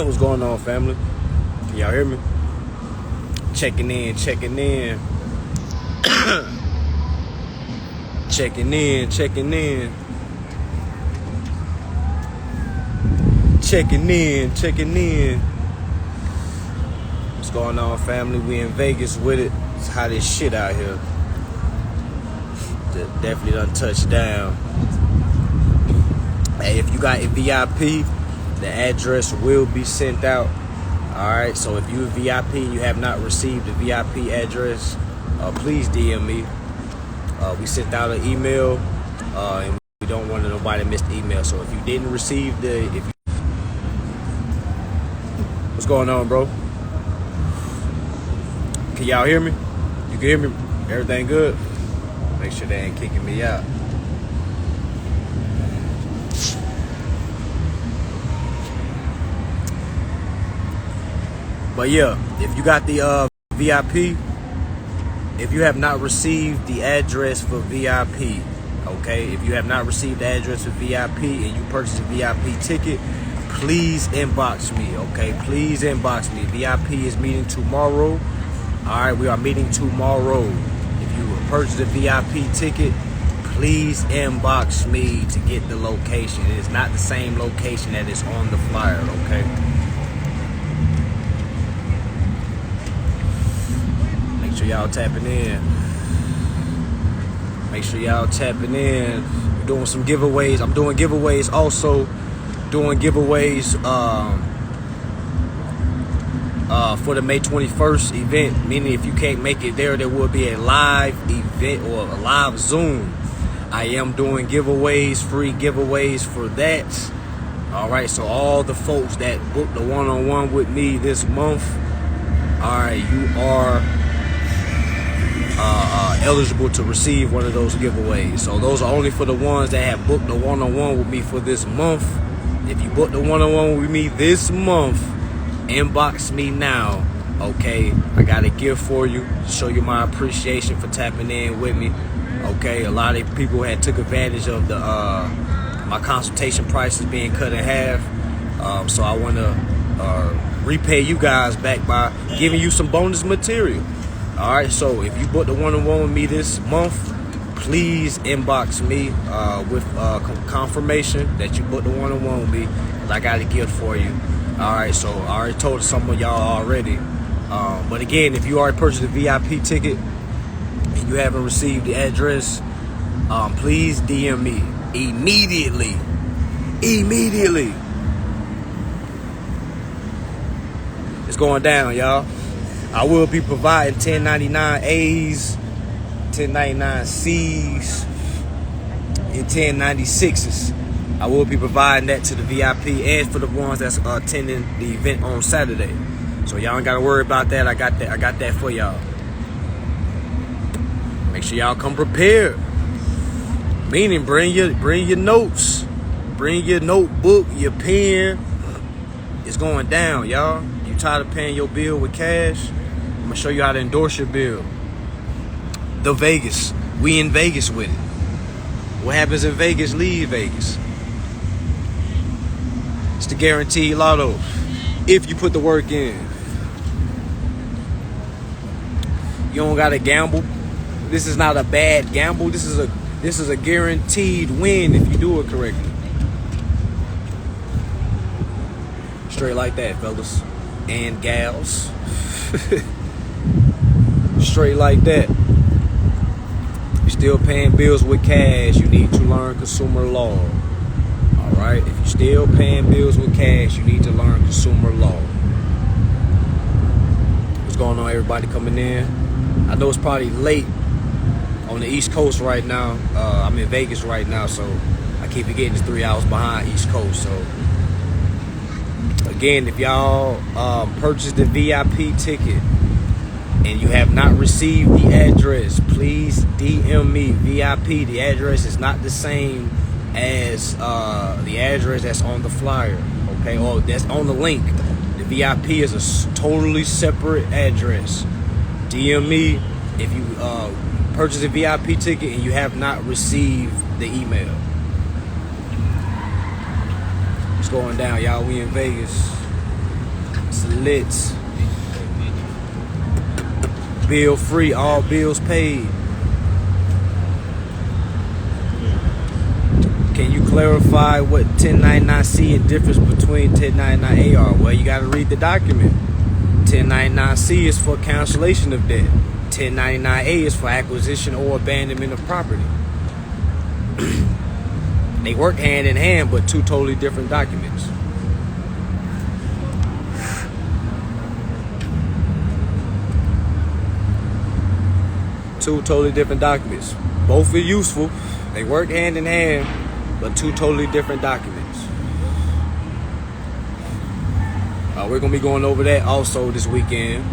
What's going on, family? Can y'all hear me? Checking in. Checking in. Checking in. Checking in. What's going on, family? We in Vegas with it. It's hot as shit out here. Definitely done touched down. Hey, if you got a VIP, the address will be sent out. Alright, so if you're a VIP and you have not received the VIP address, please DM me. We sent out an email, and we don't want nobody to miss the email. So if you didn't receive what's going on, bro? Can y'all hear me? You can hear me? Everything good? Make sure they ain't kicking me out. But yeah, if you got the VIP, if you have not received the address for VIP, okay? If you have not received the address for VIP and you purchased a VIP ticket, please inbox me, okay? Please inbox me. VIP is meeting tomorrow. All right, we are meeting tomorrow. If you purchased a VIP ticket, please inbox me to get the location. It is not the same location that is on the flyer, okay? Make sure y'all tapping in. Make sure y'all tapping in. We're doing some giveaways. I'm doing giveaways also. Doing giveaways for the May 21st event. Meaning if you can't make it there will be a live event or a live Zoom. I am doing giveaways, free giveaways for that. All right, so all the folks that booked the one-on-one with me this month, all right, you are eligible to receive one of those giveaways. So those are only for the ones that have booked the one-on-one with me for this month. If you booked the one-on-one with me this month, inbox me now, okay? I got a gift for you to show you my appreciation for tapping in with me, okay? A lot of people had took advantage of the my consultation prices being cut in half, so I want to repay you guys back by giving you some bonus material. All right, so if you booked the one-on-one with me this month, please inbox me with confirmation that you booked the one-on-one with me, because I got a gift for you. All right, so I already told some of y'all already. But again, if you already purchased a VIP ticket and you haven't received the address, please DM me immediately. Immediately. It's going down, y'all. I will be providing 1099As, 1099Cs, and 1096s. I will be providing that to the VIP and for the ones that's attending the event on Saturday. So y'all ain't gotta worry about that. I got that for y'all. Make sure y'all come prepared. Meaning bring your notes. Bring your notebook, your pen. It's going down, y'all. You tired of paying your bill with cash? I'm gonna show you how to endorse your bill. The Vegas. We in Vegas with it. What happens in Vegas, leave Vegas. It's the guaranteed lotto. If you put the work in. You don't gotta gamble. This is not a bad gamble. This is a guaranteed win if you do it correctly. Straight like that, fellas and gals. Straight like that. You're still paying bills with cash, you need to learn consumer law. Alright? If you're still paying bills with cash, you need to learn consumer law. What's going on, everybody coming in? I know it's probably late on the East Coast right now. I'm in Vegas right now, so I keep forgetting it's 3 hours behind East Coast. So again, if y'all purchased the VIP ticket and you have not received the address, please DM me. VIP, the address is not the same as the address that's on the flyer, okay, or that's on the link. The VIP is a totally separate address. DM me if you purchase a VIP ticket and you have not received the email. It's going down, y'all. We in Vegas. Slits. Bill free, all bills paid. Can you clarify what 1099-C and difference between 1099-A are? Well, you got to read the document. 1099-C is for cancellation of debt. 1099-A is for acquisition or abandonment of property. They work hand in hand, but two totally different documents. Two totally different documents. Both are useful. They work hand in hand, but two totally different documents. We're going to be going over that also this weekend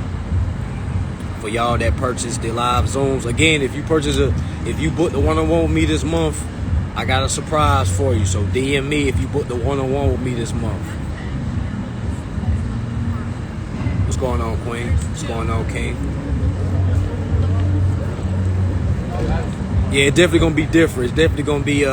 for y'all that purchase the live Zooms. Again, if you book the one-on-one with me this month, I got a surprise for you. So DM me if you book the one-on-one with me this month. What's going on, Queen? What's going on, King? Yeah, it's definitely going to be different. It's definitely going to be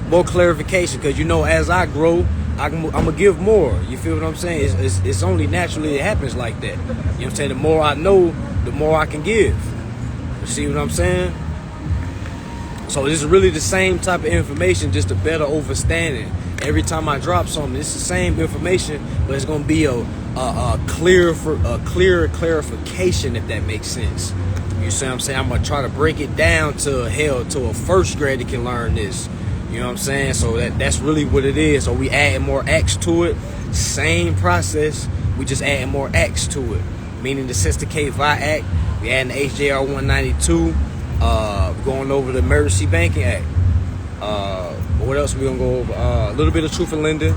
more clarification because, you know, as I grow, I'm going to give more. You feel what I'm saying? It's only naturally it happens like that. You know what I'm saying? The more I know, the more I can give. You see what I'm saying? So this is really the same type of information, just a better understanding. Every time I drop something, it's the same information, but it's going to be a clearer clarification, if that makes sense. You see what I'm saying? I'm going to try to break it down to a first grader can learn this. You know what I'm saying? So that's really what it is. So we adding more acts to it. Same process. We just adding more acts to it. Meaning the Sister K Vi Act. We adding the HJR 192. Going over the Emergency Banking Act. What else we gonna go over? A little bit of Truth in Lending.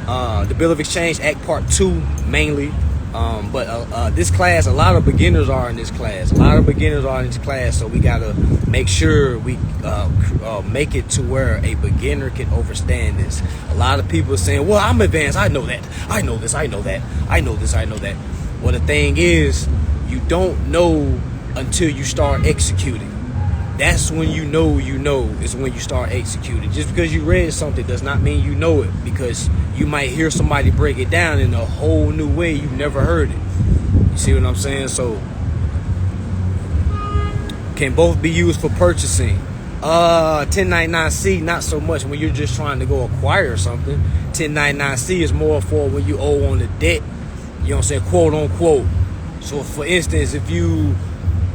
The Bill of Exchange Act Part 2 mainly. But this class, a lot of beginners are in this class. So we gotta make sure we make it to where a beginner can understand this. A lot of people are saying, well, I'm advanced, I know that, I know this, I know that, I know this, I know that. Well, the thing is, you don't know until you start executing. That's when you know is when you start executing. Just because you read something does not mean you know it, because you might hear somebody break it down in a whole new way you've never heard it. You see what I'm saying? So can both be used for purchasing. 1099-C, not so much when you're just trying to go acquire something. 1099-C is more for when you owe on the debt, you know what I'm saying, quote unquote. So for instance, if you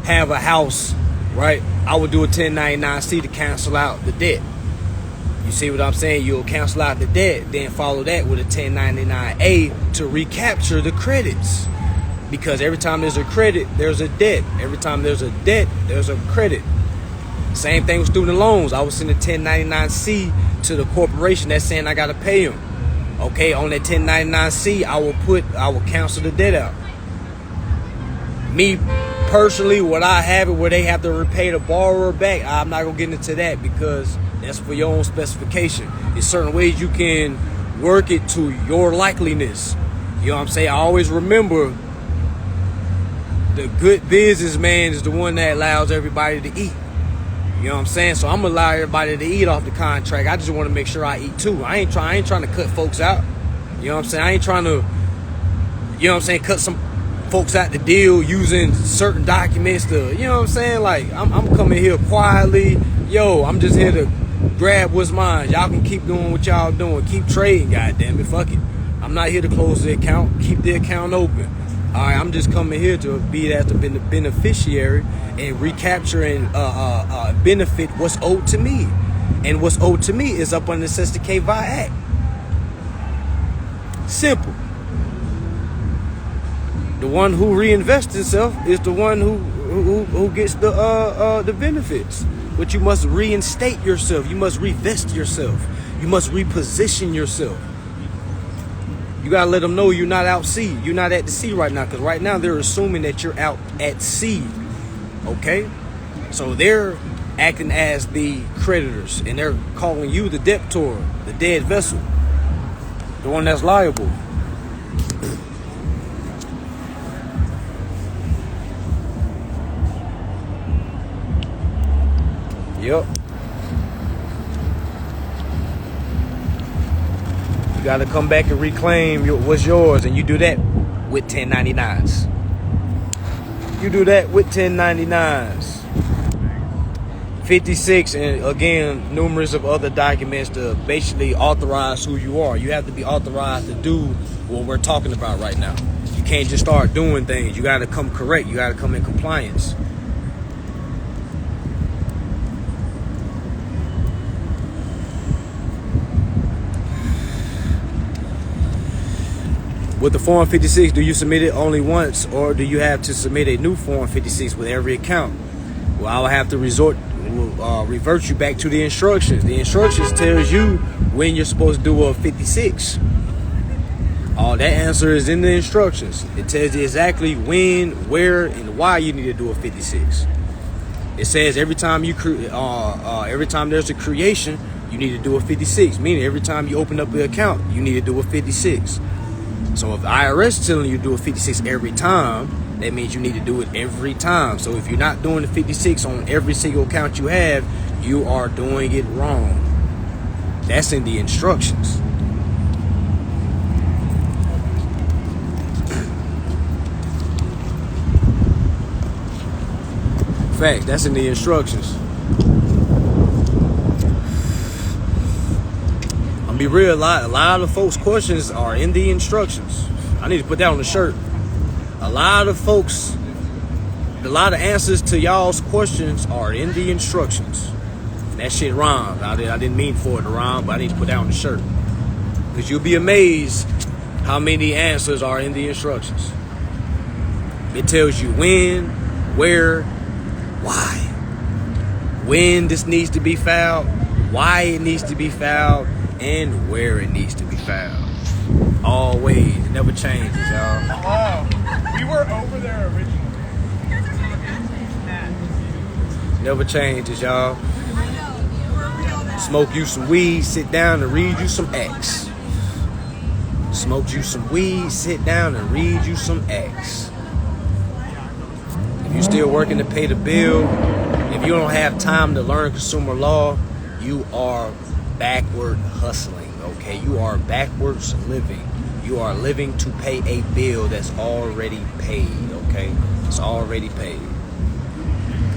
have a house, right, I would do a 1099-C to cancel out the debt. You see what I'm saying? You'll cancel out the debt, then follow that with a 1099-A to recapture the credits. Because every time there's a credit, there's a debt. Every time there's a debt, there's a credit. Same thing with student loans. I would send a 1099-C to the corporation that's saying I got to pay them. Okay, on that 1099-C, I will cancel the debt out. Me personally, what I have it where they have to repay the borrower back, I'm not going to get into that because that's for your own specification. There's certain ways you can work it to your likeliness. You know what I'm saying? I always remember the good businessman is the one that allows everybody to eat. You know what I'm saying? So I'm going to allow everybody to eat off the contract. I just want to make sure I eat too. I ain't trying to cut folks out. You know what I'm saying? I ain't trying to, you know what I'm saying, cut some folks out the deal using certain documents to, you know what I'm saying? Like, I'm coming here quietly. Yo, I'm just here to grab what's mine. Y'all can keep doing what y'all doing. Keep trading, goddamn it. Fuck it. I'm not here to close the account. Keep the account open. All right, I'm just coming here to be as the beneficiary and recapture and benefit what's owed to me. And what's owed to me is up under the Sister K Vi Act. Simple. The one who reinvests himself is the one who gets the benefits. But you must reinstate yourself. You must revest yourself. You must reposition yourself. You gotta let them know you're not out sea. You're not at the sea right now, because right now they're assuming that you're out at sea. Okay? So they're acting as the creditors, and they're calling you the debtor, the dead vessel, the one that's liable. Yep. You got to come back and reclaim what's yours, and you do that with 1099s. You do that with 1099s. 56, and again, numerous of other documents to basically authorize who you are. You have to be authorized to do what we're talking about right now. You can't just start doing things. You got to come correct. You got to come in compliance. With the Form 56, do you submit it only once, or do you have to submit a new Form 56 with every account? Well, I will have to revert you back to the instructions. The instructions tells you when you're supposed to do a 56. All that answer is in the instructions. It tells you exactly when, where, and why you need to do a 56. It says every time every time there's a creation, you need to do a 56. Meaning every time you open up an account, you need to do a 56. So if the IRS is telling you to do a 56 every time, that means you need to do it every time. So if you're not doing the 56 on every single account you have, you are doing it wrong. That's in the instructions. Fact, that's in the instructions. Be real, a lot of folks' questions are in the instructions. I need to put that on the shirt. A lot of answers to y'all's questions are in the instructions. That shit rhymed. I didn't mean for it to rhyme, but I need to put that on the shirt. Because you'll be amazed how many answers are in the instructions. It tells you when, where, why. When this needs to be filed, why it needs to be filed, and where it needs to be filed. Always. It never changes, y'all. We were over there originally. Never changes, y'all. Smoke you some weed, sit down and read you some X. Smoke you some weed, sit down and read you some X. If you're still working to pay the bill, if you don't have time to learn consumer law, you are backward hustling, okay? You are backwards living. You are living to pay a bill that's already paid, okay? It's already paid.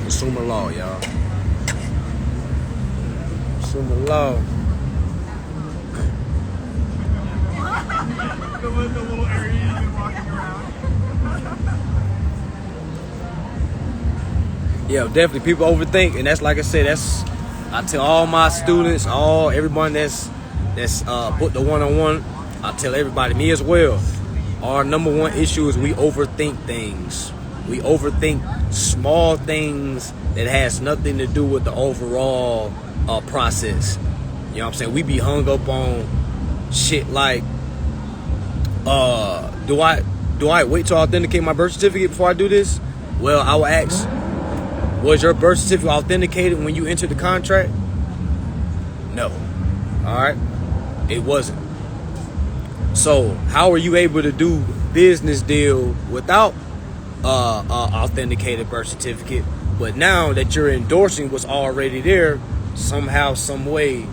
Consumer law, y'all. Consumer law. The little area you've been walking around. Yeah, definitely. People overthink, and that's like I said. I tell all my students, everyone that's booked the one-on-one. I tell everybody, me as well. Our number one issue is we overthink things. We overthink small things that has nothing to do with the overall process. You know what I'm saying? We be hung up on shit like, do I wait to authenticate my birth certificate before I do this? Well, I will ask, was your birth certificate authenticated when you entered the contract? No. All right? It wasn't. So how are you able to do business deal without authenticated birth certificate? But now that you're endorsing what's already there, somehow, some way,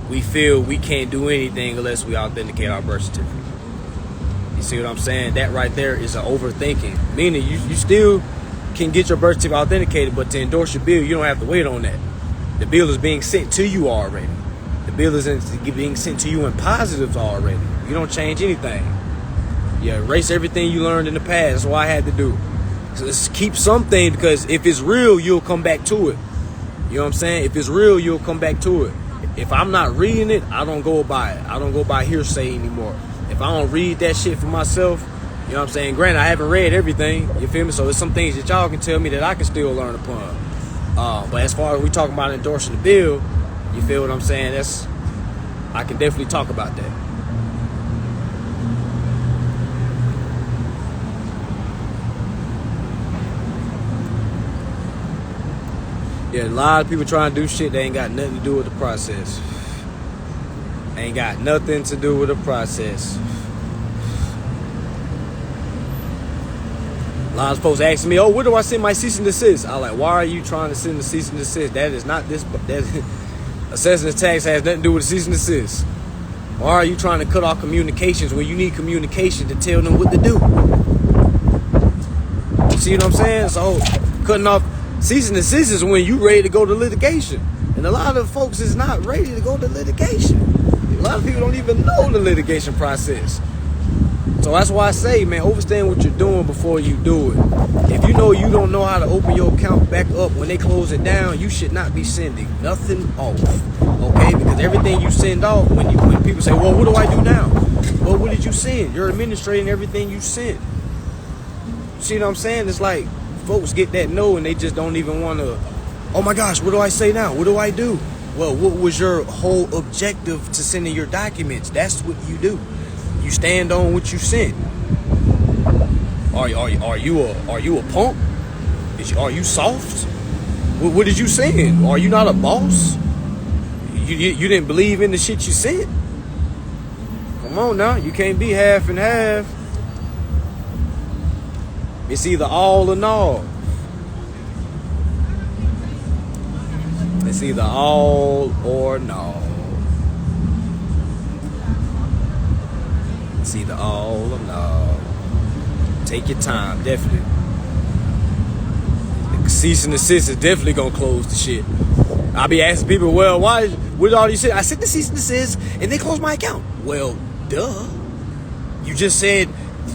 we feel we can't do anything unless we authenticate our birth certificate. You see what I'm saying? That right there is an overthinking. Meaning you still can get your birth certificate authenticated, but to endorse your bill, you don't have to wait on that. The bill is being sent to you already. The bill is being sent to you in positives already. You don't change anything. You erase everything you learned in the past. That's what I had to do. So let's keep something, because if it's real, you'll come back to it. You know what I'm saying? If it's real, you'll come back to it. If I'm not reading it, I don't go by it. I don't go by hearsay anymore. If I don't read that shit for myself, you know what I'm saying? Granted, I haven't read everything, you feel me? So there's some things that y'all can tell me that I can still learn upon. But as far as we talking about endorsing the bill, you feel what I'm saying? I can definitely talk about that. Yeah, a lot of people trying to do shit that ain't got nothing to do with the process. Ain't got nothing to do with the process. A lot of folks asking me, where do I send my cease and desist? I'm like, why are you trying to send the cease and desist? That is not this, but that assessing the tax has nothing to do with the cease and desist. Or are you trying to cut off communications when you need communication to tell them what to do? You see what I'm saying? So cutting off cease and desist is when you ready to go to litigation. And a lot of folks is not ready to go to litigation. A lot of people don't even know the litigation process. So that's why I say, man, understand what you're doing before you do it. If you know you don't know how to open your account back up when they close it down, you should not be sending nothing off. Okay? Because everything you send off, when people say, well, what do I do now? Well, what did you send? You're administrating everything you sent. You see what I'm saying? It's like folks get that no and they just don't even want to, oh my gosh, what do I say now? What do I do? Well, what was your whole objective to sending your documents? That's what you do. You stand on what you sent. Are you a punk? Are you soft? What did you send? Are you not a boss? You didn't believe in the shit you sent? Come on now, you can't be half and half. It's either all or no. It's either all or no. It's either all or no. Take your time, definitely. Cease and desist is definitely gonna close the shit. I'll be asking people, well, why? What did all you say? I sent the cease and desist and they closed my account. Well, duh. You just said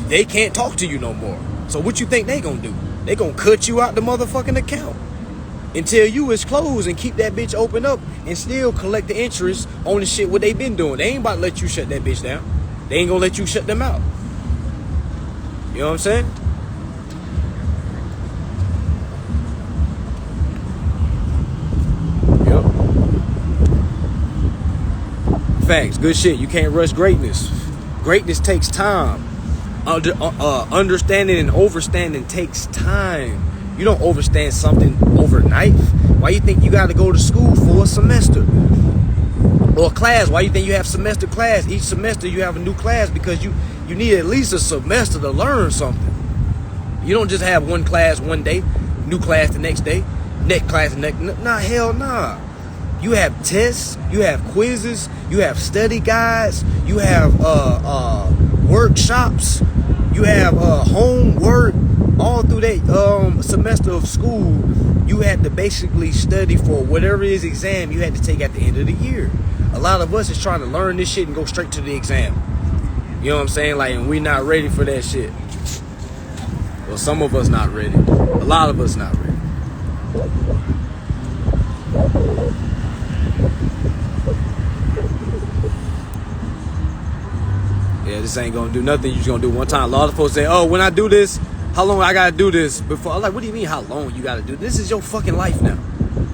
they can't talk to you no more. So what you think they gonna do? They gonna cut you out the motherfucking account until you is closed and keep that bitch open up and still collect the interest on the shit what they been doing. They ain't about to let you shut that bitch down. They ain't gonna let you shut them out. You know what I'm saying? Yep. Facts. Good shit. You can't rush greatness. Greatness takes time. Understanding and overstanding takes time. You don't overstand something overnight. Why you think you got to go to school for a semester or a class? Why you think you have semester class? Each semester you have a new class because you need at least a semester to learn something. You don't just have one class one day, new class the next day, next class the next. Nah, hell nah. You have tests, you have quizzes, you have study guides, you have workshops, you have homework. All through that semester of school, you had to basically study for whatever it is exam you had to take at the end of the year. A lot of us is trying to learn this shit and go straight to the exam. You know what I'm saying? Like, and we're not ready for that shit. Well, some of us not ready. A lot of us not ready. Yeah, this ain't gonna do nothing. You just gonna do one time. A lot of folks say, oh, when I do this, how long I gotta do this before? I'm like, what do you mean how long you gotta do? This is your fucking life now.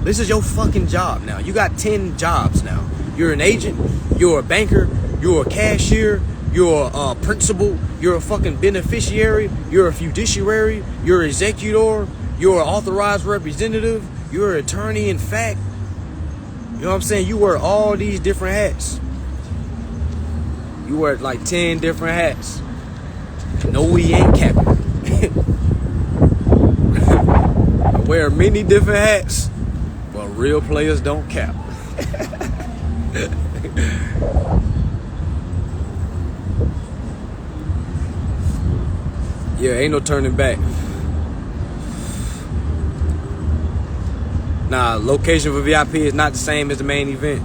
This is your fucking job now. You got 10 jobs now. You're an agent, you're a banker, you're a cashier, you're a principal, you're a fucking beneficiary, you're a fiduciary, you're an executor, you're an authorized representative, you're an attorney in fact. You know what I'm saying? You wear all these different hats. You wear like 10 different hats. No, we ain't capping. I wear many different hats, but real players don't cap. Yeah, ain't no turning back. Nah, location for VIP is not the same as the main event.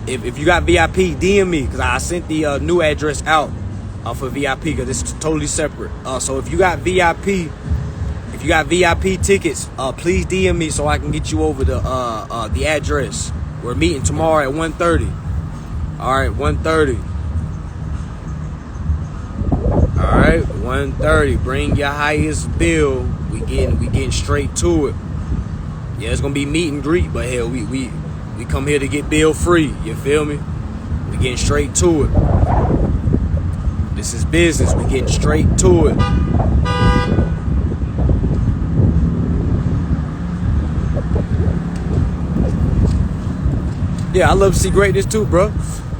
If you got VIP, DM me, because I sent the new address out for VIP, because it's totally separate. So if you got VIP tickets, please DM me so I can get you over the address. We're meeting tomorrow at 1:30. All right, 1:30. All right, 1:30. Bring your highest bill. We getting straight to it. Yeah, it's gonna be meet and greet, but hell, we come here to get bill free. You feel me? We getting straight to it. This is business. We getting straight to it. Yeah, I love to see greatness too, bro.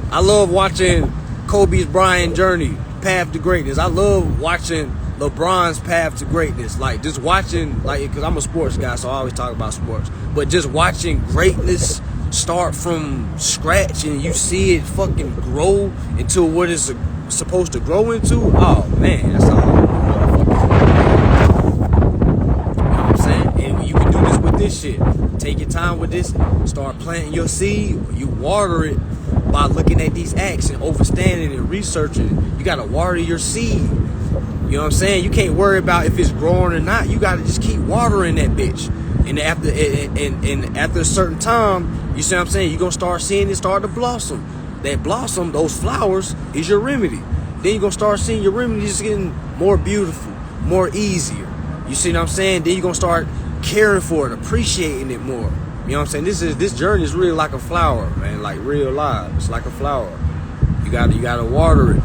I love watching Kobe's Bryant journey, path to greatness. I love watching LeBron's path to greatness. Like, just watching, like, because I'm a sports guy, so I always talk about sports. But just watching greatness start from scratch and you see it fucking grow into what it's supposed to grow into, oh man, that's all. This shit. Take your time with this. Start planting your seed. You water it by looking at these acts and understanding and researching. You gotta water your seed. You know what I'm saying? You can't worry about if it's growing or not. You gotta just keep watering that bitch. And after a certain time, you see what I'm saying? You're gonna start seeing it start to blossom. That blossom, those flowers, is your remedy. Then you're gonna start seeing your remedy just getting more beautiful, more easier. You see what I'm saying? Then you're gonna start caring for it, appreciating it more. You know what I'm saying? This journey is really like a flower, man. Like real life. It's like a flower. You gotta water it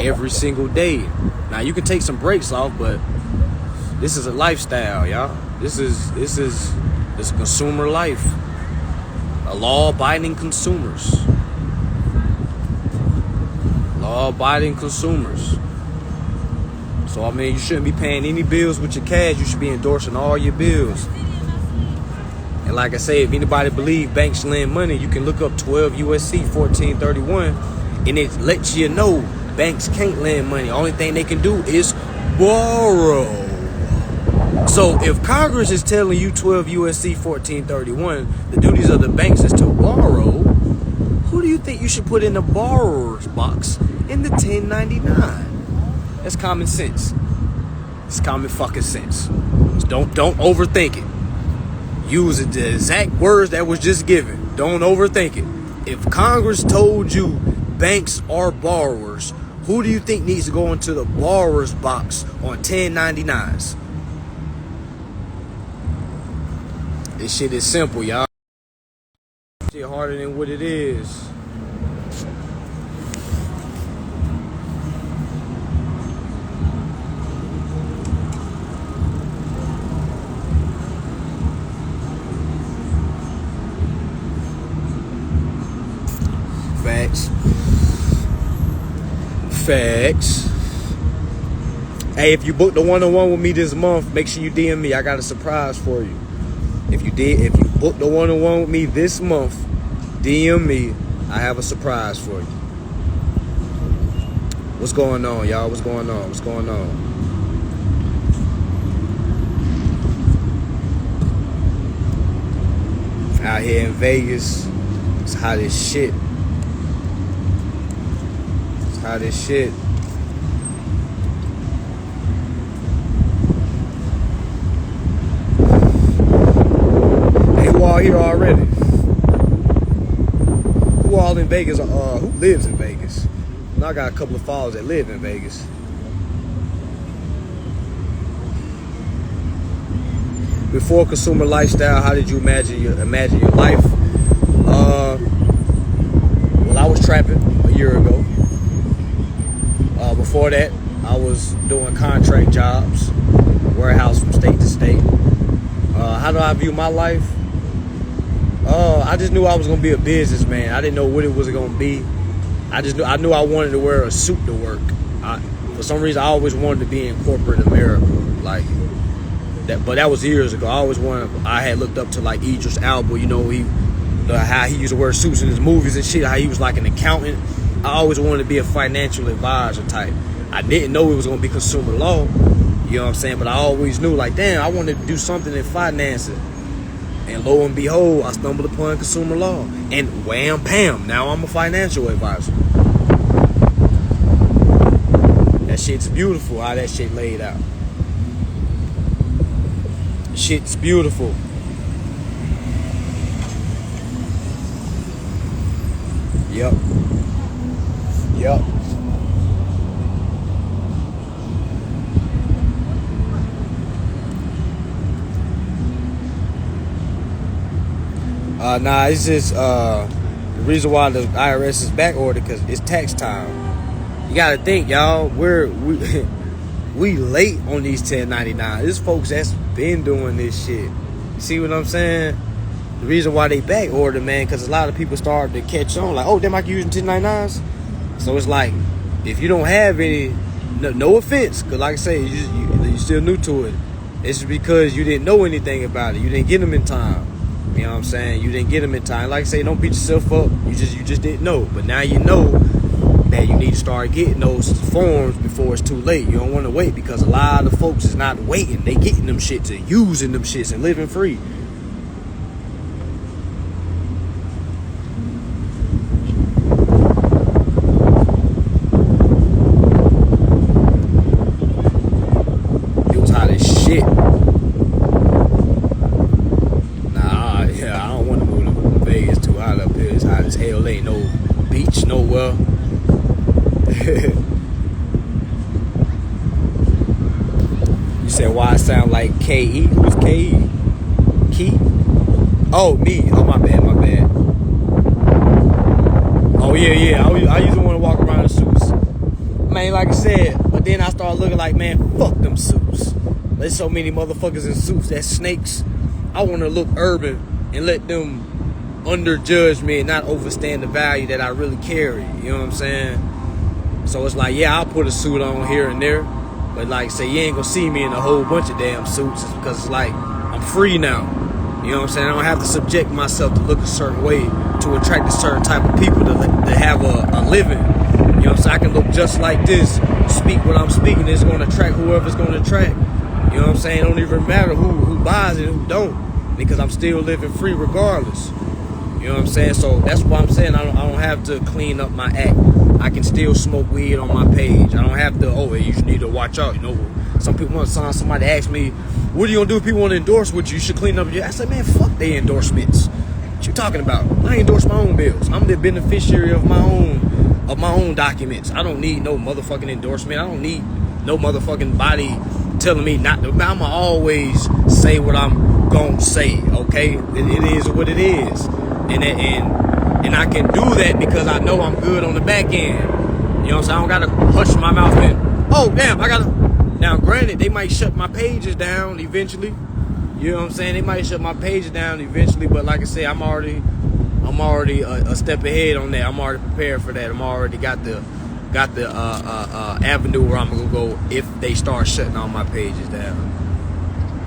every single day. Now you can take some breaks off, but this is a lifestyle, y'all. This is consumer life. A law-abiding consumers. Law-abiding consumers. So, I mean, you shouldn't be paying any bills with your cash. You should be endorsing all your bills. And like I say, if anybody believe banks lend money, you can look up 12 USC 1431, and it lets you know banks can't lend money. Only thing they can do is borrow. So if Congress is telling you 12 USC 1431, the duties of the banks is to borrow, who do you think you should put in the borrower's box in the 1099? That's common sense. It's common fucking sense. Don't overthink it. Use the exact words that was just given. Don't overthink it. If Congress told you banks are borrowers, who do you think needs to go into the borrower's box on 1099s? This shit is simple, y'all. Shit harder than what it is. Facts. Hey, if you booked the one-on-one with me this month, make sure you DM me. I got a surprise for you. If you booked the one-on-one with me this month, DM me. I have a surprise for you. What's going on, y'all? What's going on? What's going on? Out here in Vegas, it's hot as shit. Hot as shit. Hey, who all here already? Who all in Vegas? Who lives in Vegas? Now I got a couple of followers that live in Vegas. Before consumer lifestyle, how did you imagine your life? Well, I was trapping a year ago. Before that, I was doing contract jobs, warehouse from state to state. How do I view my life? I just knew I was gonna be a businessman. I didn't know what it was gonna be. I knew I wanted to wear a suit to work. For some reason, I always wanted to be in corporate America, like that. But that was years ago. I had looked up to like Idris Elba. You know, how he used to wear suits in his movies and shit. How he was like an accountant. I always wanted to be a financial advisor type. I didn't know it was going to be consumer law. You know what I'm saying? But I always knew, like, damn, I wanted to do something in financing. And lo and behold, I stumbled upon consumer law. And wham, bam, now I'm a financial advisor. That shit's beautiful, how that shit laid out. Shit's beautiful. Yep. Yep. Nah, it's just the reason why the IRS is back ordered because it's tax time. You gotta think, y'all. We late on these 1099. There's folks that's been doing this shit. You see what I'm saying? The reason why they back ordered, man, because a lot of people started to catch on. Like, oh, they might be using 1099s. So it's like, if you don't have any, no offense, because like I say, you're still new to it. It's because you didn't know anything about it. You didn't get them in time. You You know what I'm saying? You didn't get them in time. Like I say, don't beat yourself up. You just didn't know. But now you know that you need to start getting those forms before it's too late. You don't want to wait, because a lot of folks is not waiting. They getting them shits and using them shits and living free. It was hot as shit. I don't want to move to Vegas. Too hot up here. It's hot as hell. There ain't no beach nowhere. You said why I sound like K.E.? Who's K.E.? Key? Oh, me. Oh, my bad. Oh, yeah. I used to want to walk around in suits. Man, like I said, but then I started looking like, man, fuck them suits. There's so many motherfuckers in suits that's snakes. I want to look urban and let them underjudge me and not overstand the value that I really carry. You know what I'm saying? So it's like, yeah, I'll put a suit on here and there, but like say, you ain't gonna see me in a whole bunch of damn suits. It's because it's like, I'm free now. You know what I'm saying? I don't have to subject myself to look a certain way to attract a certain type of people to have a living. You know what I'm saying? I can look just like this, speak what I'm speaking. It's gonna attract whoever's gonna attract. You know what I'm saying? It don't even matter who buys it and who don't, because I'm still living free regardless. You know what I'm saying? So that's why I'm saying I don't have to clean up my act. I can still smoke weed on my page. I don't have to, you need to watch out. You know, some people want to sign, somebody ask me, what are you going to do if people want to endorse with you? You should clean up your... I said, man, fuck their endorsements. What you talking about? I endorse my own bills. I'm the beneficiary of my own documents. I don't need no motherfucking endorsement. I don't need no motherfucking body telling me not to... I'ma always say what I'm going to say, okay? It is what it is. And I can do that because I know I'm good on the back end. You know what I'm saying? I don't gotta hush my mouth and, now granted, they might shut my pages down eventually. You know what I'm saying? They might shut my pages down eventually, but like I say, I'm already a step ahead on that. I'm already prepared for that. I'm already got the avenue where I'm gonna go if they start shutting all my pages down.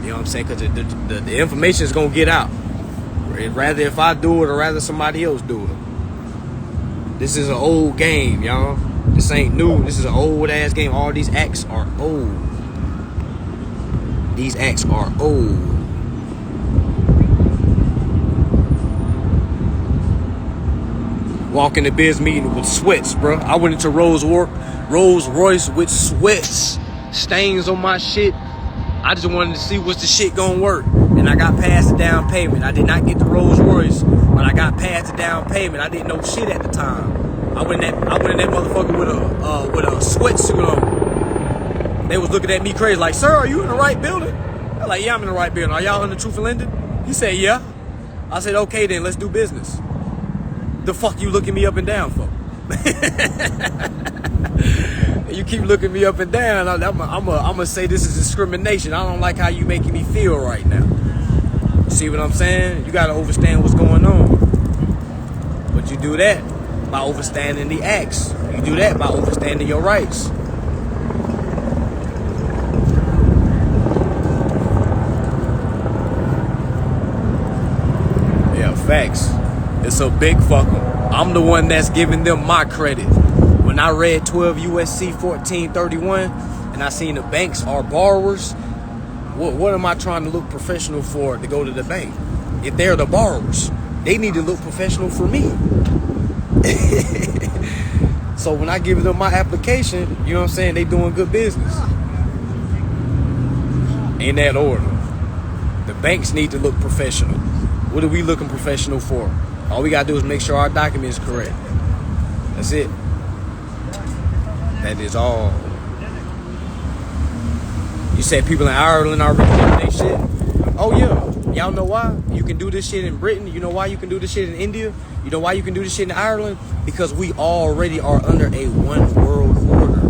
You know what I'm saying? Because the information is gonna get out. Rather if I do it or rather somebody else do it. This is an old game, y'all. This ain't new. This is an old ass game. All these acts are old. These acts are old. Walk in the biz meeting with sweats, bro. I went into Rolls Royce with sweats, stains on my shit. I just wanted to see what's the shit gonna work. And I got past the down payment. I did not get the Rolls Royce, but I got past the down payment. I didn't know shit at the time. I went in that motherfucker with a sweatsuit on. They was looking at me crazy, like, sir, are you in the right building? I'm like, yeah, I'm in the right building. Are y'all in the Truth and Linden? He said, yeah. I said, okay, then let's do business. The fuck you looking me up and down for? You keep looking me up and down. I'm gonna say this is discrimination. I don't like how you making me feel right now. See what I'm saying? You gotta understand what's going on. But you do that by understanding the acts. You do that by understanding your rights. Yeah, facts. It's a big fuck 'em. I'm the one that's giving them my credit. When I read 12 USC 1431 and I seen the banks are borrowers, what am I trying to look professional for to go to the bank? If they're the borrowers, they need to look professional for me. So when I give them my application, you know what I'm saying, they doing good business. In that order. The banks need to look professional. What are we looking professional for? All we gotta do is make sure our document is correct. That's it. That is all. You said people in Ireland are recording their shit? Oh yeah. Y'all know why? You can do this shit in Britain. You know why you can do this shit in India? You know why you can do this shit in Ireland? Because we already are under a one world order.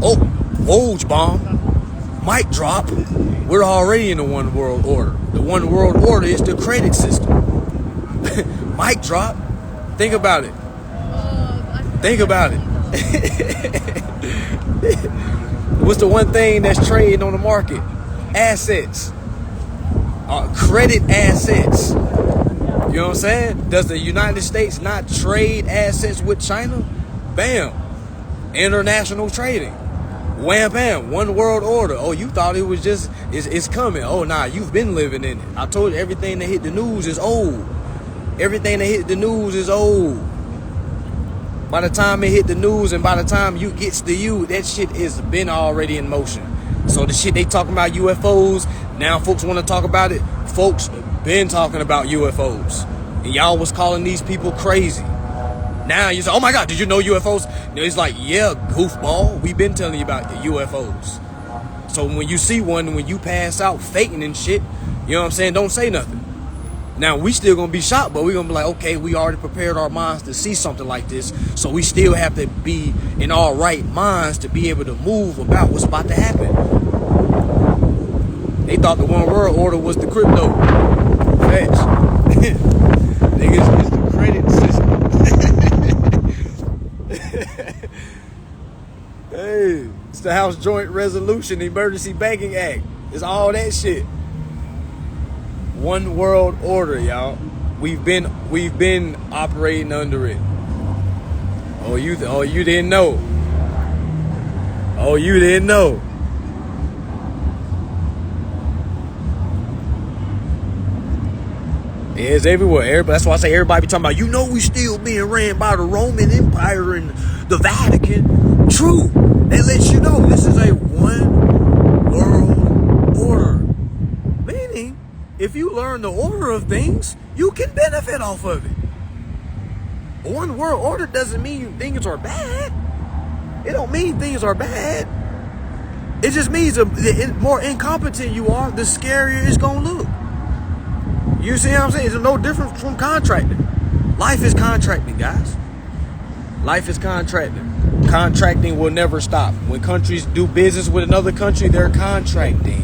Oh, Woj bomb. Mic drop. We're already in the one world order. The one world order is the credit system. Mic drop. Think about it. Think about it. What's the one thing that's trading on the market? Assets. credit assets. You know what I'm saying? Does the United States not trade assets with China? Bam. International trading. Wham bam. One world order. Oh, you thought it was just, it's coming. Oh, nah, you've been living in it. I told you everything that hit the news is old. Everything that hit the news is old. By the time it hit the news and by the time you gets to you, that shit is been already in motion. So the shit they talking about UFOs, now folks want to talk about it. Folks been talking about UFOs. And y'all was calling these people crazy. Now you say, oh my God, did you know UFOs? And it's like, yeah, goofball. We've been telling you about the UFOs. So when you see one, when you pass out faking and shit, you know what I'm saying? Don't say nothing. Now, we still going to be shocked, but we're going to be like, okay, we already prepared our minds to see something like this. So we still have to be in our right minds to be able to move about what's about to happen. They thought the one world order was the crypto. Facts. Niggas, it's the credit system. Hey, it's the House Joint Resolution Emergency Banking Act. It's all that shit. One world order, y'all. We've been operating under it. Oh, you didn't know. Oh, you didn't know. It's everywhere. That's why I say everybody be talking about, you know, we still being ran by the Roman Empire and the Vatican. True. That lets you know this is a one world order. Meaning, if you learn the order of things, you can benefit off of it. One world order doesn't mean things are bad. It don't mean things are bad. It just means the more incompetent you are, the scarier it's gonna look. You see what I'm saying? It's no different from contracting. Life is contracting, guys. Life is contracting. Contracting will never stop. When countries do business with another country, they're contracting.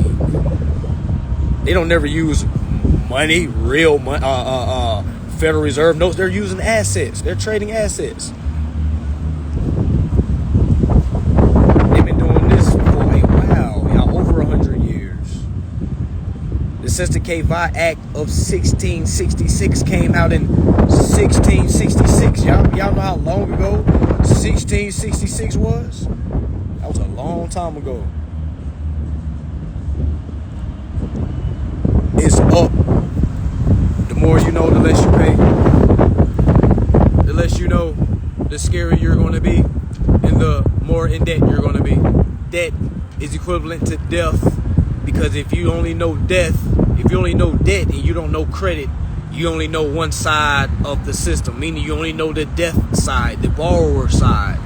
They don't never use money, real money, Federal Reserve notes. They're using assets. They're trading assets. They've been doing this for a while, y'all, over 100 years. The Sister K-Vi Act of 1666 came out in 1666. Y'all know how long ago 1666 was? That was a long time ago. It's up. The more you know, the less you pay. The less you know, the scarier you're going to be, and the more in debt you're going to be. Debt is equivalent to death, because if you only know death, if you only know debt and you don't know credit, you only know one side of the system, meaning you only know the death side, the borrower side,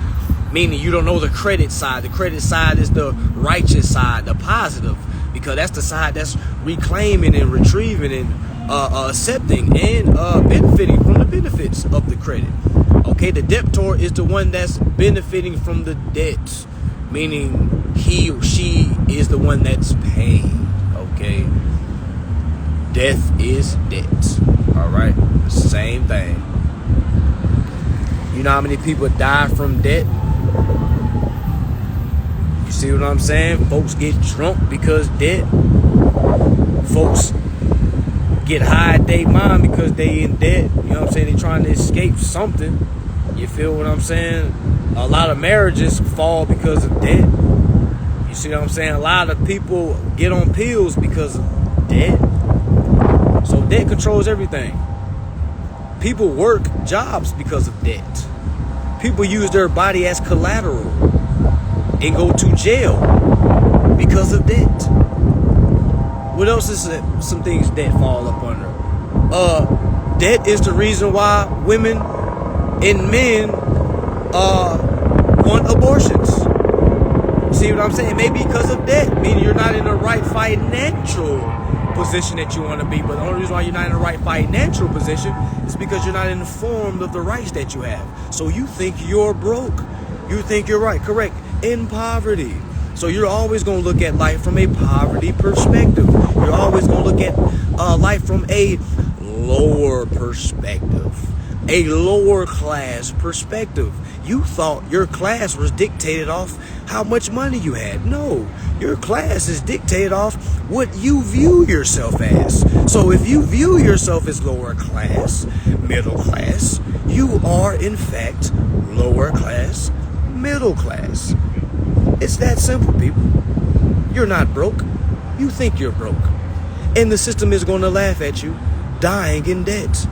meaning you don't know the credit side. The credit side is the righteous side, the positive, because that's the side that's reclaiming and retrieving and accepting and benefiting from the benefits of the credit. Okay, the debtor is the one that's benefiting from the debt, meaning he or she is the one that's paying. Okay, death is debt. All right, same thing. You know how many people die from debt? You see what I'm saying? Folks get drunk because debt. Folks get high at their mind because they in debt. You know what I'm saying? They trying to escape something. You feel what I'm saying? A lot of marriages fall because of debt. You see what I'm saying? A lot of people get on pills because of debt. So debt controls everything. People work jobs because of debt. People use their body as collateral and go to jail because of debt. What else is some things debt fall up under? Debt is the reason why women and men want abortions. See what I'm saying? Maybe because of debt, meaning you're not in the right financial position that you want to be. But the only reason why you're not in the right financial position is because you're not informed of the rights that you have. So you think you're broke. You think you're right, correct, in poverty. So you're always going to look at life from a poverty perspective. You're always going to look at life from a lower perspective. a lower class perspective. You thought your class was dictated off how much money you had. No, your class is dictated off what you view yourself as. So if you view yourself as lower class, middle class, you are in fact lower class, middle class. It's that simple, people. You're not broke. You think you're broke. And the system is going to laugh at you dying in debt.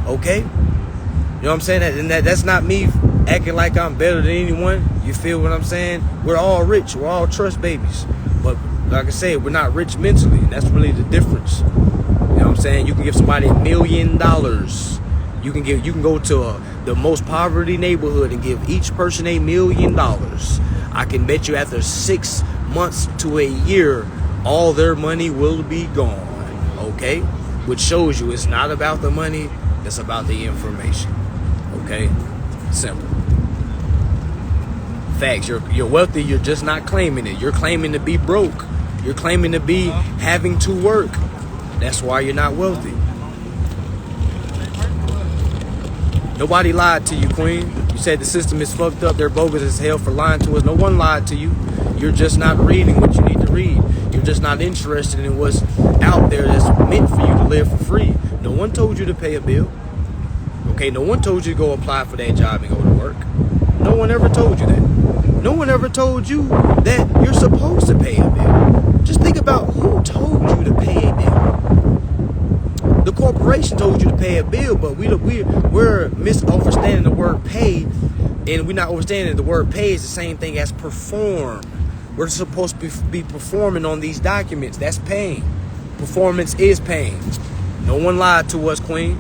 Okay? You know what I'm saying? And that's not me acting like I'm better than anyone. You feel what I'm saying? We're all rich. We're all trust babies. But like I said, we're not rich mentally. And that's really the difference. You know what I'm saying? You can give somebody $1 million. You can go to the most poverty neighborhood and give each person $1 million. I can bet you after 6 months to a year, all their money will be gone. Okay? Which shows you it's not about the money, it's about the information. Okay? Simple. Facts. You're wealthy, you're just not claiming it. You're claiming to be broke. You're claiming to be having to work. That's why you're not wealthy. Nobody lied to you, Queen. You said the system is fucked up, they're bogus as hell for lying to us. No one lied to you. You're just not reading what you need to read. You're just not interested in what's out there that's meant for you to live for free. No one told you to pay a bill. Okay, no one told you to go apply for that job and go to work. No one ever told you that. No one ever told you that you're supposed to pay a bill. Just think about who told you to pay a bill. The corporation told you to pay a bill, but we're misunderstanding the word pay, and we're not understanding the word pay is the same thing as perform. We're supposed to be performing on these documents. That's paying. Performance is paying. No one lied to us, Queen.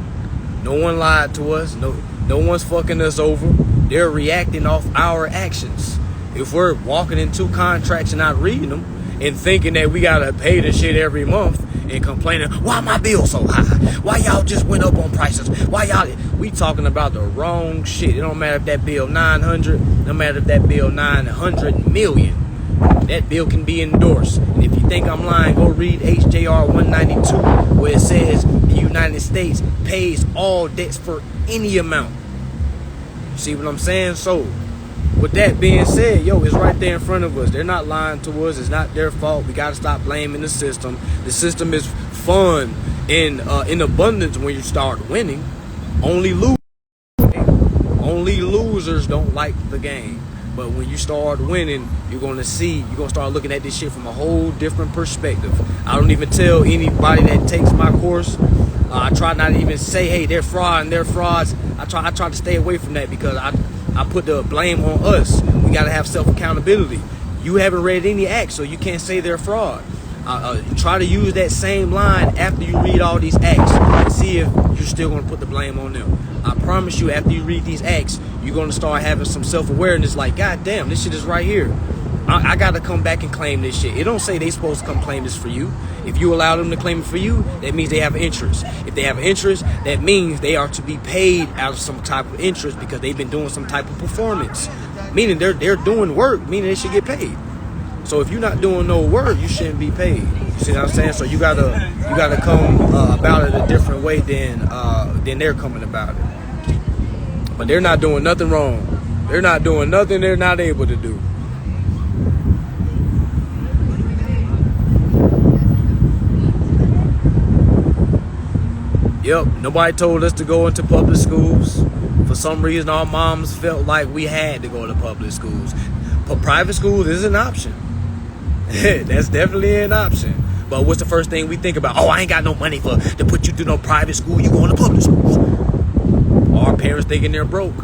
No one lied to us. No one's fucking us over. They're reacting off our actions. If we're walking into contracts and not reading them and thinking that we gotta pay the shit every month and complaining, why my bill so high? Why y'all just went up on prices? Why y'all? We talking about the wrong shit. It don't matter if that bill 900, no matter if that bill 900 million. That bill can be endorsed. And if you think I'm lying, go read HJR 192, where it says the United States pays all debts for any amount. See what I'm saying? So, with that being said, it's right there in front of us. They're not lying to us. It's not their fault. We got to stop blaming the system. The system is fun in abundance when you start winning. Only losers don't like the game. But when you start winning, you're going to start looking at this shit from a whole different perspective. I don't even tell anybody that takes my course. I try not to even say, hey, they're fraud and they're frauds. I try to stay away from that because I put the blame on us. We got to have self-accountability. You haven't read any acts, so you can't say they're fraud. Try to use that same line after you read all these acts and see if you're still going to put the blame on them. I promise you, after you read these acts, you're going to start having some self-awareness like, God damn, this shit is right here. I got to come back and claim this shit. It don't say they supposed to come claim this for you. If you allow them to claim it for you, that means they have interest. If they have interest, that means they are to be paid out of some type of interest because they've been doing some type of performance. Meaning they're doing work, meaning they should get paid. So if you're not doing no work, you shouldn't be paid. You see what I'm saying? So you gotta come about it a different way than they're coming about it. But they're not doing nothing wrong. They're not doing nothing they're not able to do. Yep, nobody told us to go into public schools. For some reason, our moms felt like we had to go to public schools. But private schools is an option. That's definitely an option. But what's the first thing we think about? Oh, I ain't got no money to put you through no private school. You going to public schools. Our parents thinking they're broke.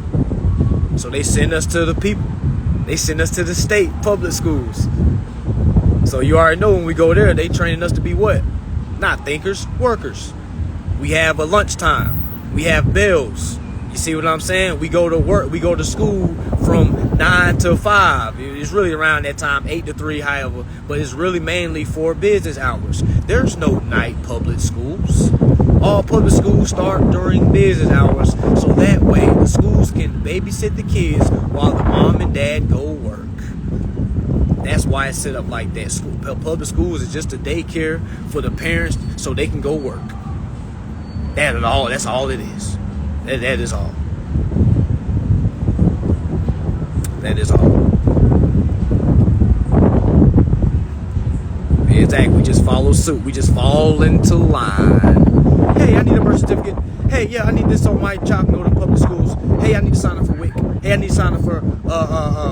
So they send us to the people. They send us to the state public schools. So you already know when we go there, they training us to be what? Not thinkers, workers. We have a lunchtime. We have bells. You see what I'm saying? We go to work. We go to school from 9 to 5. It's really around that time, 8 to 3, however. But it's really mainly for business hours. There's no night public schools. All public schools start during business hours. So that way the schools can babysit the kids while the mom and dad go work. That's why it's set up like that. Public schools is just a daycare for the parents so they can go work. That's all it is. That is all. That is all. Exactly. We just follow suit. We just fall into line. Hey, I need a birth certificate. Hey, yeah, I need this on my child go to public schools. Hey, I need to sign up for WIC. Hey, I need to sign up for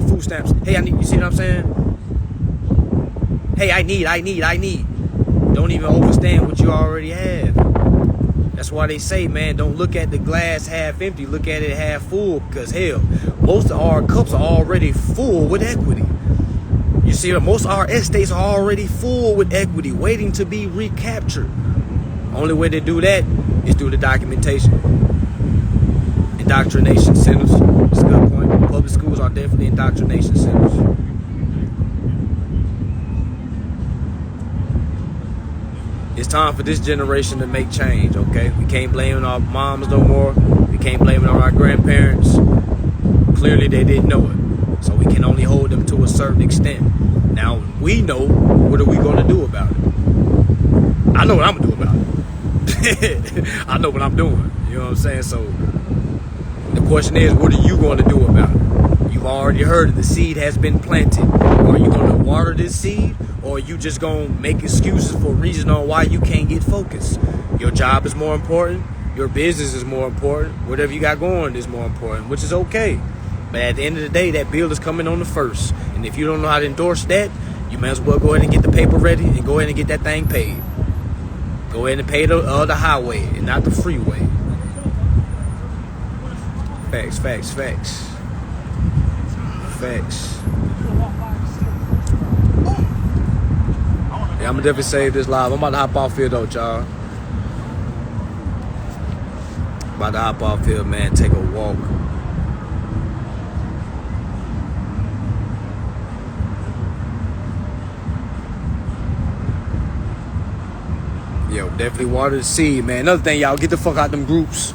food stamps. Hey, you see what I'm saying? Hey, I need. Don't even understand what you already have. That's why they say, man, don't look at the glass half empty. Look at it half full. Because, hell, most of our cups are already full with equity. You see, most of our estates are already full with equity, waiting to be recaptured. Only way to do that is through the documentation. Indoctrination centers. That's a good point. Public schools are definitely indoctrination centers. It's time for this generation to make change, okay? We can't blame our moms no more. We can't blame it on our grandparents. Clearly, they didn't know it. So we can only hold them to a certain extent. Now, we know, what are we going to do about it? I know what I'm going to do about it. I know what I'm doing. You know what I'm saying? So the question is, what are you going to do about it? You've already heard it. The seed has been planted. Are you going to water this seed? Or are you just going to make excuses for a reason on why you can't get focused? Your job is more important. Your business is more important. Whatever you got going is more important, which is okay. But at the end of the day, that bill is coming on the 1st. And if you don't know how to endorse that, you might as well go ahead and get the paper ready and go ahead and get that thing paid. Go ahead and pay the highway and not the freeway. Facts. Yeah, I'm gonna definitely save this live. I'm about to hop off here though, y'all. About to hop off here, man. Take a walk. Yo, definitely water the seed, man. Another thing, y'all, get the fuck out them groups.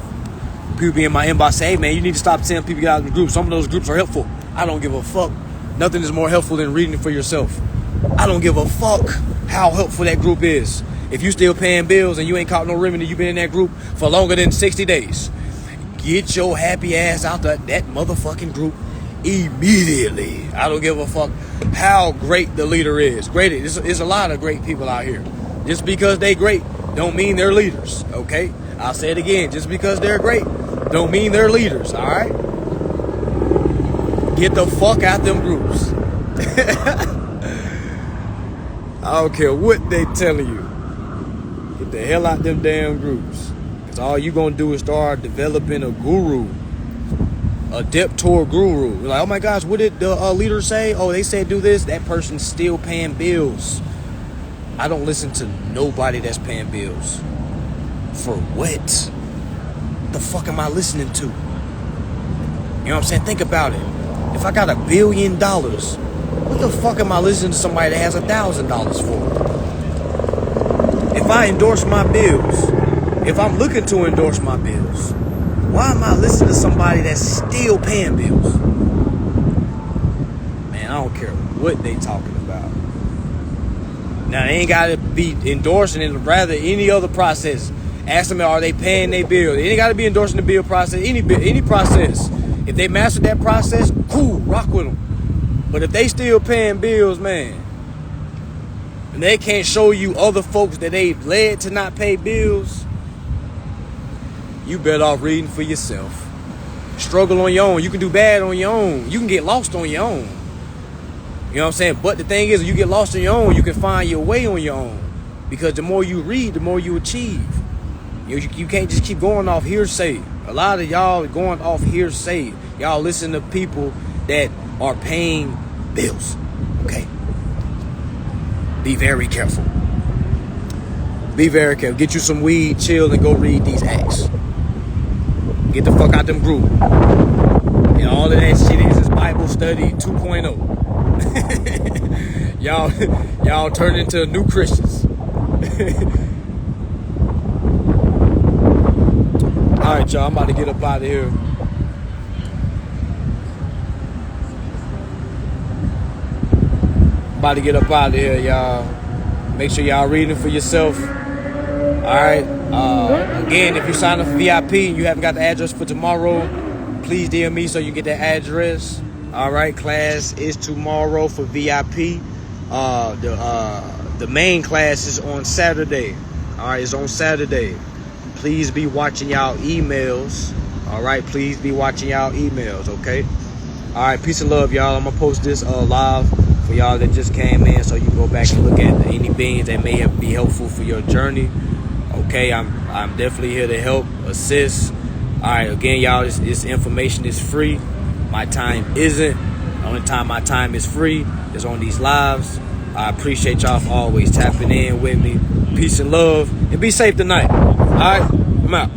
People be in my inbox say, hey, man, you need to stop telling people to get out of the groups. Some of those groups are helpful. I don't give a fuck. Nothing is more helpful than reading it for yourself. I don't give a fuck how helpful that group is. If you still paying bills and you ain't caught no remedy, you been in that group for longer than 60 days. Get your happy ass out that motherfucking group immediately. I don't give a fuck how great the leader is. There's a lot of great people out here. Just because they great don't mean they're leaders, okay? I'll say it again. Just because they're great don't mean they're leaders, all right? Get the fuck out them groups. I don't care what they telling you. Get the hell out them damn groups. Because all you going to do is start developing a guru. A debtor guru. You're like, oh my gosh, what did the leader say? Oh, they said do this. That person's still paying bills. I don't listen to nobody that's paying bills. For what? The fuck am I listening to? You know what I'm saying? Think about it. If I got $1 billion, what the fuck am I listening to somebody that has $1,000 for? If I endorse my bills, if I'm looking to endorse my bills, why am I listening to somebody that's still paying bills? Man, I don't care what they talking about. Now, they ain't got to be endorsing it, rather any other process. Ask them, are they paying their bill? They ain't got to be endorsing the bill process, any process. If they master that process, cool, rock with them. But if they still paying bills, man, and they can't show you other folks that they've led to not pay bills, you better off reading for yourself. Struggle on your own. You can do bad on your own. You can get lost on your own. You know what I'm saying? But the thing is, if you get lost on your own, you can find your way on your own. Because the more you read, the more you achieve. You can't just keep going off hearsay. A lot of y'all are going off hearsay. Y'all listen to people that are paying bills. Okay? Be very careful. Be very careful. Get you some weed, chill, and go read these acts. Get the fuck out them group. And all of that shit is Bible study 2.0. y'all turn into new Christians. All right, y'all. I'm about to get up out of here. About to get up out of here, y'all. Make sure y'all reading for yourself. All right. Again, if you sign up for VIP and you haven't got the address for tomorrow, please DM me so you get that address. All right. Class is tomorrow for VIP. The main class is on Saturday. All right. It's on Saturday. Please be watching y'all emails. All right. Please be watching y'all emails. Okay. All right. Peace and love, y'all. I'm gonna post this live for y'all that just came in, so you can go back and look at any beings that may be helpful for your journey. Okay, I'm definitely here to help, assist. All right, again, y'all, this information is free. My time isn't. The only time my time is free is on these lives. I appreciate y'all for always tapping in with me. Peace and love, and be safe tonight. All right, I'm out.